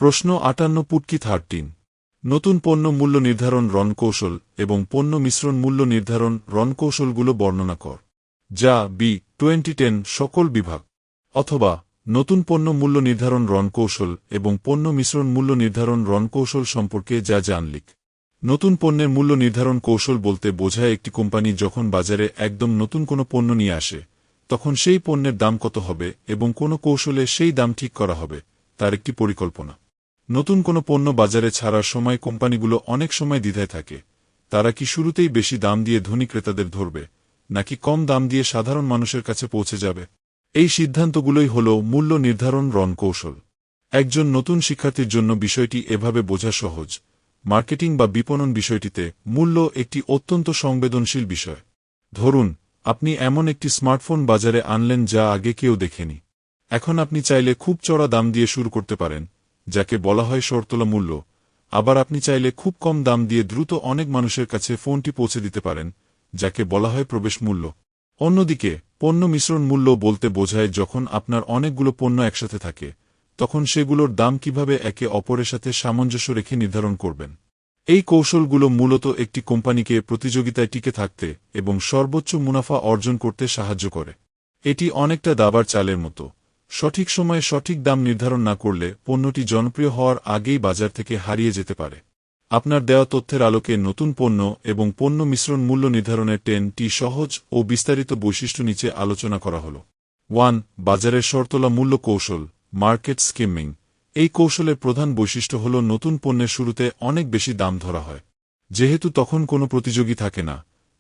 প্রশ্ন ৫৮ পুটকি 13 নতুন পণ্য মূল্য নির্ধারণ রণকৌশল এবং পণ্য মিশ্রণ মূল্য নির্ধারণ রণকৌশলগুলো বর্ণনা কর। যা বি 2010 সকল বিভাগ। অথবা নতুন পণ্য মূল্য নির্ধারণ রণকৌশল এবং পণ্য মিশ্রণ মূল্য নির্ধারণ রণকৌশল সম্পর্কে যা জানলিক। নতুন পণ্যের মূল্য নির্ধারণ কৌশল বলতে বোঝায় একটি কোম্পানি যখন বাজারে একদম নতুন কোনো পণ্য নিয়ে আসে তখন সেই পণ্যের দাম কত হবে এবং কোন কৌশলে সেই দাম ঠিক করা হবে তার একটি পরিকল্পনা। নতুন কোনো পণ্য বাজারে ছাড়ার সময় কোম্পানিগুলো অনেক সময় দ্বিধায় থাকে, তারা কি শুরুতেই বেশি দাম দিয়ে ধনী ক্রেতাদের ধরবে নাকি কম দাম দিয়ে সাধারণ মানুষের কাছে পৌঁছে যাবে। এই সিদ্ধান্তগুলোই হল মূল্য নির্ধারণ রণকৌশল। একজন নতুন শিক্ষার্থীর জন্য বিষয়টি এভাবে বোঝা সহজ। মার্কেটিং বা বিপণন বিষয়টিতে মূল্য একটি অত্যন্ত সংবেদনশীল বিষয়। ধরুন আপনি এমন একটি স্মার্টফোন বাজারে আনলেন যা আগে কেউ দেখেনি। এখন আপনি চাইলে খুব চড়া দাম দিয়ে শুরু করতে পারেন, যাকে বলা হয় শর্তলা মূল্য। আবার আপনি চাইলে খুব কম দাম দিয়ে দ্রুত অনেক মানুষের কাছে ফোনটি পৌঁছে দিতে পারেন, যাকে বলা হয় প্রবেশ মূল্য। অন্যদিকে পণ্য মিশ্রণ মূল্য বলতে বোঝায় যখন আপনার অনেকগুলো পণ্য একসাথে থাকে তখন সেগুলোর দাম কিভাবে একে অপরের সাথে সামঞ্জস্য রেখে নির্ধারণ করবেন। এই কৌশলগুলো মূলত একটি কোম্পানিকে প্রতিযোগিতায় টিকে থাকতে এবং সর্বোচ্চ মুনাফা অর্জন করতে সাহায্য করে। এটি অনেকটা দাবার চালের মতো। সঠিক সময়ে সঠিক দাম নির্ধারণ না করলে পণ্যটি জনপ্রিয় হওয়ার আগেই বাজার থেকে হারিয়ে যেতে পারে। আপনার দেওয়া তথ্যের আলোকে নতুন পণ্য এবং পণ্য মিশ্রণ মূল্য নির্ধারণের 10টি সহজ ও বিস্তারিত বৈশিষ্ট্য নিচে আলোচনা করা হল। 1. বাজারের শর্তলা মূল্য কৌশল, মার্কেট স্কিমিং। এই কৌশলের প্রধান বৈশিষ্ট্য হল নতুন পণ্যের শুরুতে অনেক বেশি দাম ধরা হয়। যেহেতু তখন কোনো প্রতিযোগী থাকে না,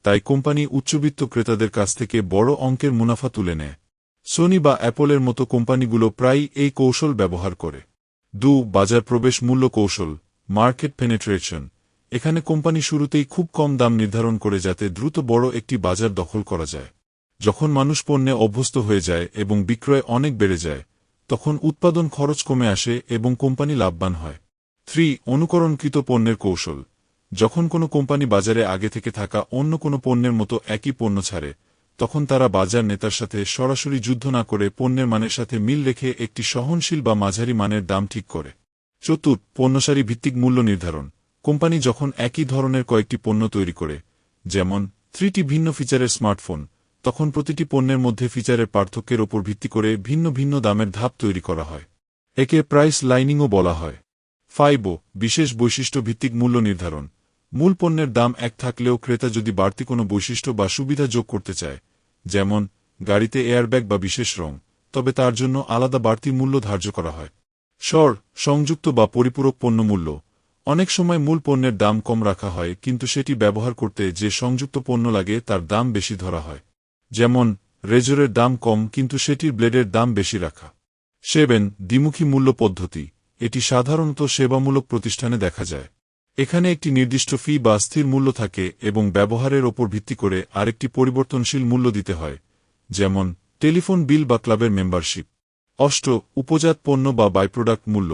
তাই কোম্পানি উচ্চবিত্ত ক্রেতাদের কাছ থেকে বড় অঙ্কের মুনাফা তুলে নেয়। সোনি বা অ্যাপলের মতো কোম্পানিগুলো প্রায়ই এই কৌশল ব্যবহার করে। 2. বাজার প্রবেশ মূল্য কৌশল, মার্কেট পেনিট্রেশন। এখানে কোম্পানি শুরুতেই খুব কম দাম নির্ধারণ করে যাতে দ্রুত বড় একটি বাজার দখল করা যায়। যখন মানুষ পণ্যে অভ্যস্ত হয়ে যায় এবং বিক্রয় অনেক বেড়ে যায় তখন উৎপাদন খরচ কমে আসে এবং কোম্পানি লাভবান হয়। 3. অনুকরণকৃত পণ্যের কৌশল। যখন কোনো কোম্পানি বাজারে আগে থেকে থাকা অন্য কোনো পণ্যের মতো একই পণ্য ছাড়ে তখন তারা বাজার নেতার সাথে সরাসরি যুদ্ধ না করে পণ্যের মানের সাথে মিল রেখে একটি সহনশীল বা মাঝারি মানের দাম ঠিক করে। 4. পণ্যসারি ভিত্তিক মূল্য নির্ধারণ। কোম্পানি যখন একই ধরনের কয়েকটি পণ্য তৈরি করে, যেমন 3টি ভিন্ন ফিচারের স্মার্টফোন, তখন প্রতিটি পণ্যের মধ্যে ফিচারের পার্থক্যের ওপর ভিত্তি করে ভিন্ন ভিন্ন দামের ধাপ তৈরি করা হয়। একে প্রাইস লাইনিংও বলা হয়। 5. বিশেষ বৈশিষ্ট্য ভিত্তিক মূল্য নির্ধারণ। মূল পণ্যের দাম এক থাকলেও ক্রেতা যদি বাড়তি কোনো বৈশিষ্ট্য বা সুবিধা যোগ করতে চায়, যেমন গাড়িতে এয়ারব্যাগ বা বিশেষ রং, তবে তার জন্য আলাদা বাড়তি মূল্য ধার্য করা হয়। সংযুক্ত বা পরিপূরক পণ্য মূল্য। অনেক সময় মূল পণ্যের দাম কম রাখা হয় কিন্তু সেটি ব্যবহার করতে যে সংযুক্ত পণ্য লাগে তার দাম বেশি ধরা হয়। যেমন রেজরের দাম কম কিন্তু সেটির ব্লেডের দাম বেশি রাখা। 7. দ্বিমুখী মূল্য পদ্ধতি। এটি সাধারণত সেবামূলক প্রতিষ্ঠানে দেখা যায়। এখানে একটি নির্দিষ্ট ফি বা স্থির মূল্য থাকে এবং ব্যবহারের ওপর ভিত্তি করে আরেকটি পরিবর্তনশীল মূল্য দিতে হয়, যেমন টেলিফোন বিল বা ক্লাবের মেম্বারশিপ। 8. উপজাত পণ্য বা বাইপ্রোডাক্ট মূল্য।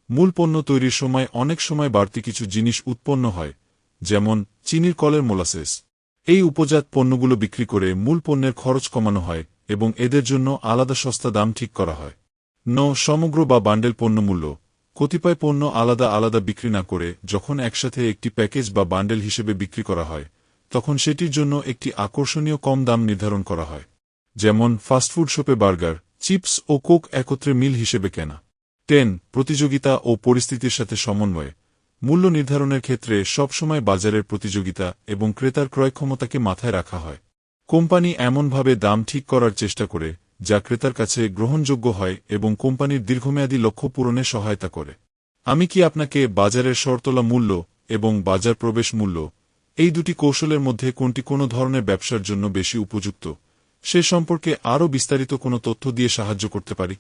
মূল পণ্য তৈরির সময় অনেক সময় বাড়তি কিছু জিনিস উৎপন্ন হয়, যেমন চিনির কলের মোলাসেস। এই উপজাত পণ্যগুলো বিক্রি করে মূল পণ্যের খরচ কমানো হয় এবং এদের জন্য আলাদা সস্তা দাম ঠিক করা হয়। 9. সমগ্র বা বান্ডেল পণ্য মূল্য। কতিপয় পণ্য আলাদা আলাদা বিক্রি না করে যখন একসাথে একটি প্যাকেজ বা বান্ডেল হিসেবে বিক্রি করা হয় তখন সেটির জন্য একটি আকর্ষণীয় কম দাম নির্ধারণ করা হয়, যেমন ফাস্টফুড শপে বার্গার, চিপস ও কোক একত্রে মিল হিসেবে কেনা। 10. প্রতিযোগিতা ও পরিস্থিতির সাথে সমন্বয়। মূল্য নির্ধারণের ক্ষেত্রে সবসময় বাজারের প্রতিযোগিতা এবং ক্রেতার ক্রয় ক্ষমতাকে মাথায় রাখা হয়। কোম্পানি এমনভাবে দাম ঠিক করার চেষ্টা করে যা ক্রেতার কাছে গ্রহণযোগ্য হয় এবং কোম্পানির দীর্ঘমেয়াদী লক্ষ্য পূরণে সহায়তা করে। আমি কি আপনাকে বাজারের শর্তলা মূল্য এবং বাজার প্রবেশ মূল্য এই দুটি কৌশলের মধ্যে কোনটি কোনো ধরনের ব্যবসার জন্য বেশি উপযুক্ত সে সম্পর্কে আরও বিস্তারিত কোনো তথ্য দিয়ে সাহায্য করতে পারি?